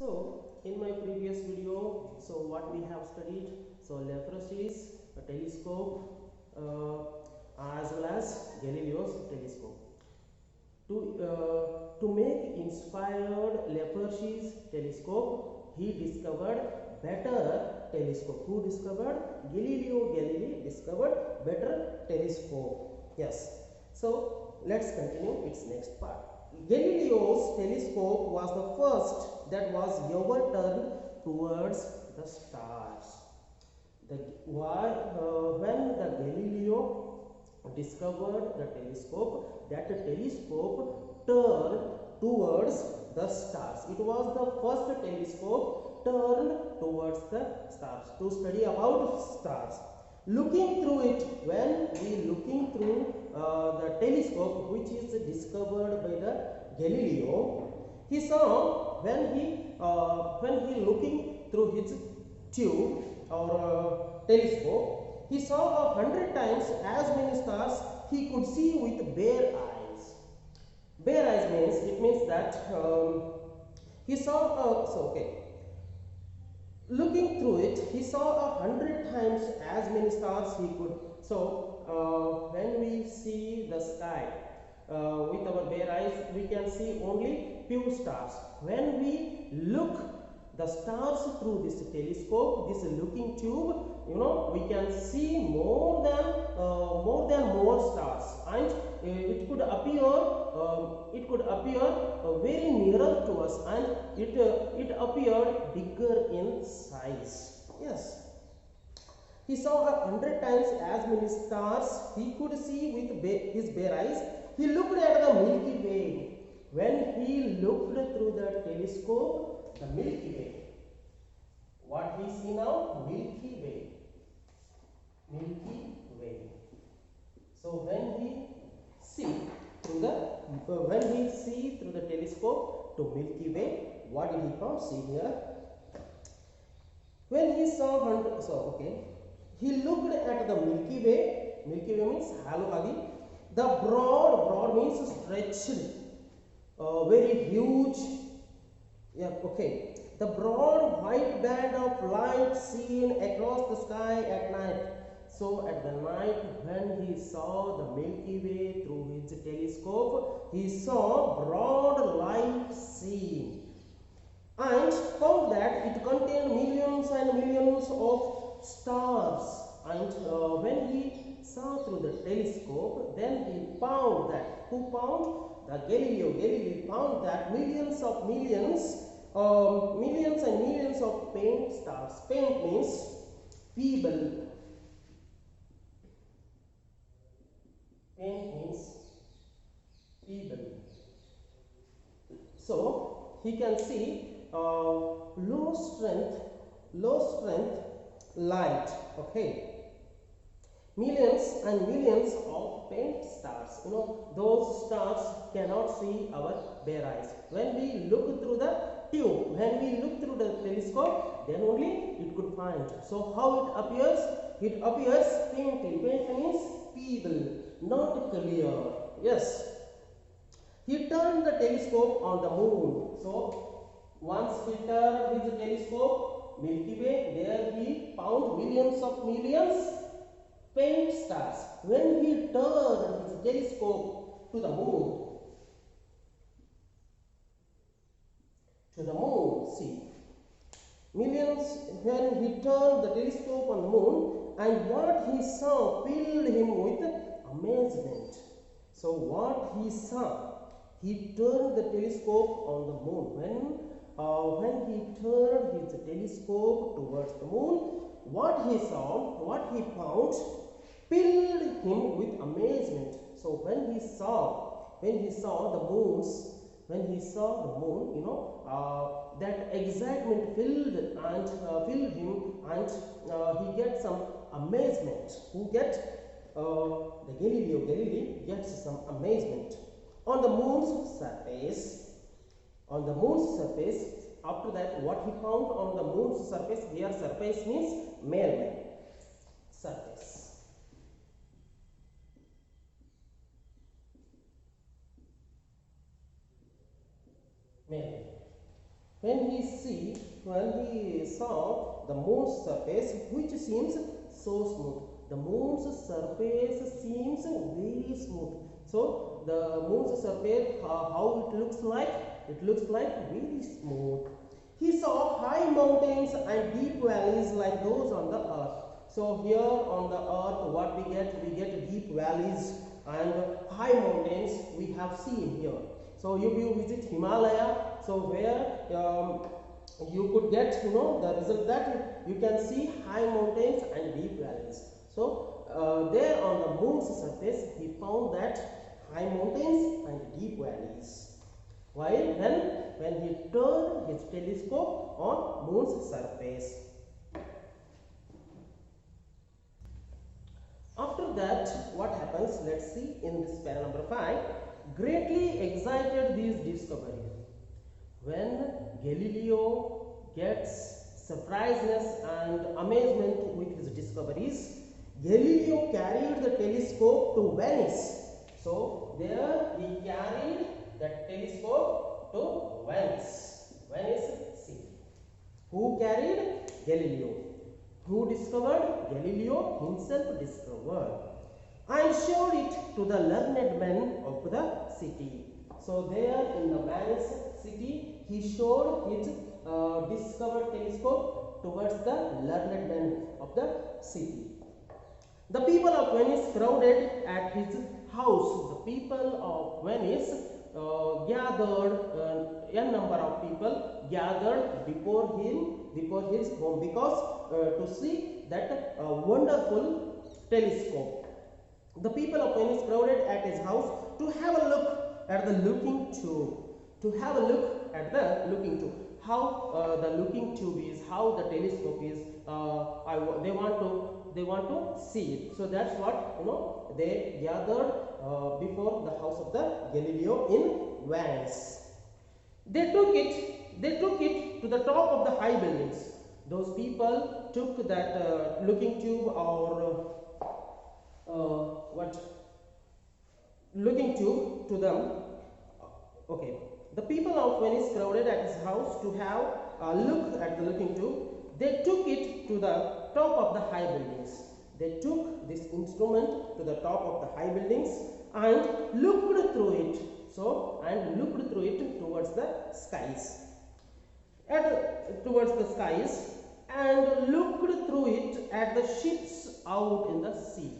So in my previous video, so what we have studied, so Laplace's telescope as well as Galileo's telescope. To make inspired Laplace's telescope, he discovered better telescope. Who discovered? Galileo Galilei discovered better telescope. Yes. So let's continue its next part. Galileo's telescope was the first that was ever turned towards the stars. When the Galileo discovered the telescope, that telescope turned towards the stars. It was the first telescope turned towards the stars to study about stars. Looking through it, when we looking through the telescope which is discovered by the Galileo, he saw when he looking through his tube or telescope, he saw 100 times as many stars he could see with bare eyes. Bare eyes means, it means that he saw looking through it, he saw 100 times as many stars he could. So when we see the sky with our bare eyes, we can see only few stars. When we look the stars through this telescope, this looking tube, we can see more than more stars, and it could appear very nearer to us, and it appeared bigger in size. Yes, he saw 100 times as many stars he could see with his bare eyes. He looked at the Milky Way. When he looked through the telescope, the Milky Way, what we see now? Milky Way. Milky Way. So when he see through the telescope to Milky Way, what did he found? See here. When he saw he looked at the Milky Way. Milky Way means halo adi. The broad means stretched, very huge. Yeah, okay. The broad white band of light seen across the sky at night. So at the night, when he saw the Milky Way through his telescope, he saw broad light seen, and found that it contained millions and millions of stars. And when he saw through the telescope, then he found that, who found? The Galileo. Galilei found that millions and millions of faint stars. Faint means feeble. Faint means feeble. So he can see low strength light. Okay. Millions and millions of faint stars. Those stars cannot see our bare eyes. When we look through the tube, when we look through the telescope, then only it could find. So how it appears? It appears faintly. Faint means feeble, not clear. Yes. He turned the telescope on the moon. So once he turned his telescope, Milky Way, there he found millions faint stars. When he turned his telescope to the moon, see, millions, when he turned the telescope on the moon, and what he saw filled him with amazement. So what he saw, he turned the telescope on the moon. When he turned his telescope towards the moon, what he saw, what he found, filled him with amazement. So when he saw the moon, that excitement filled him, and he gets some amazement. The Galileo Galilei gets some amazement on the moon's surface. After that, what he found on the moon's surface, here surface means mailman. Surface. Mailman. when he saw the moon's surface, which seems so smooth. The moon's surface seems very smooth. So the moon's surface, how it looks like? It looks like very smooth. He saw high mountains and deep valleys like those on the earth. So here on the earth, what we get? We get deep valleys and high mountains we have seen here. So if you visit Himalaya, so where you could get, you know, the result that you can see high mountains and deep valleys. So there on the moon's surface, he found that high mountains and deep valleys. While when he turned his telescope on moon's surface. After that, what happens? Let's see in this para number 5. Greatly excited these discoveries. When Galileo gets surpriseness and amazement with his discoveries, Galileo carried the telescope to Venice. So there he carried the telescope to Venice city. Who carried? Galileo. Who discovered? Galileo himself discovered, and showed it to the learned men of the city. So there in the Venice city, he showed his discovered telescope towards the learned men of the city. The people of Venice crowded at his house. The people of Venice gathered, a number of people gathered before his home, because to see that wonderful telescope. The people of Venice crowded at his house to have a look at the looking tube. How the looking tube is, how the telescope is. They want to see it. So that's what, you know, they gathered before the house of the Galileo in Venice. They took it to the top of the high buildings. Those people took that looking tube, or looking tube to them. Okay. The people of Venice crowded at his house to have a look at the looking tube. They took it to the top of the high buildings. They took this instrument to the top of the high buildings and looked through it. Looked through it towards the skies. And looked through it at the ships out in the sea.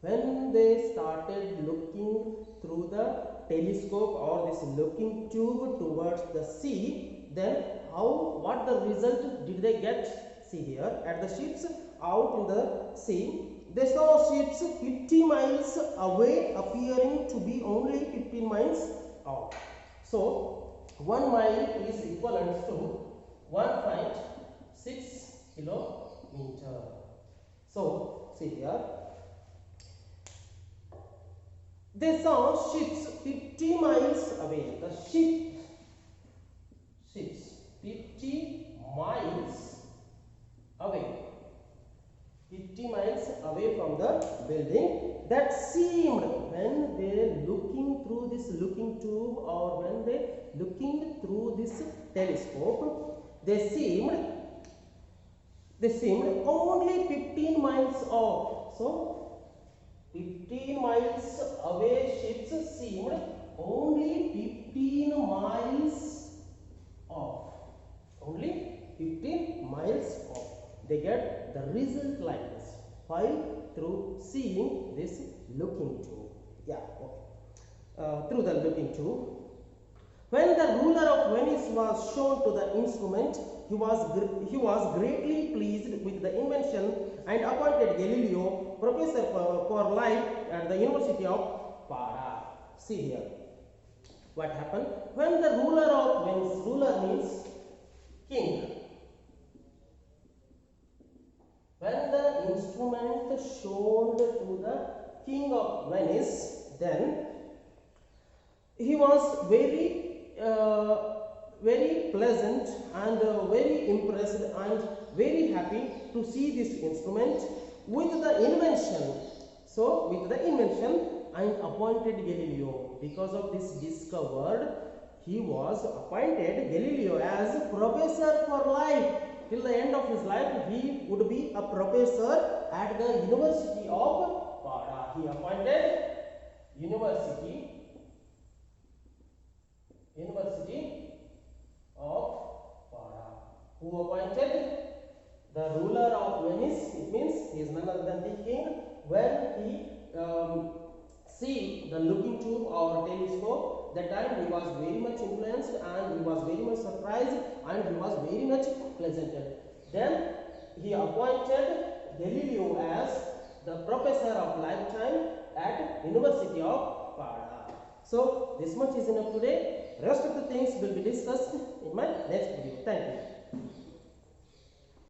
When they started looking through the telescope or this looking tube towards the sea, then what the result did they get? See here, at the ships out in the sea, they saw ships 50 miles away appearing to be only 15 miles out. So 1 mile is equivalent to 1.6 kilometer. So see here, they saw ships 50 miles away. The ships 50 miles away. 50 miles away from the building. That seemed, when they looking through this looking tube, or when they looking through this telescope, they seemed only 15 miles off. So 15 miles away ships seemed only 15 miles off. Only 15 miles off. They get the result like this. Why? Through seeing this looking tube. Yeah, okay. Through the looking tube. When the ruler of Venice was shown to the instrument, he was greatly pleased with the invention and appointed Gelileo professor for life at the University of Para. See here, what happened? When the ruler of Venice, ruler means king. When the instrument shown to the king of Venice, then he was very pleasant and very impressed and very happy to see this instrument with the invention. So with the invention, and appointed Gelileo. Because of this discovered, he was appointed Galileo as professor for life. Till the end of his life, he would be a professor at the University of Pada. He appointed University of Pada. Who appointed? The ruler of Venice. It means he is none other than the king. When he see the looking tube or telescope, that time he was very much influenced and he was very much surprised and he was very much pleasanted. Then he appointed Gelileo as the professor of lifetime at University of Pada. So this much is enough today. Rest of the things will be discussed in my next video. Thank you.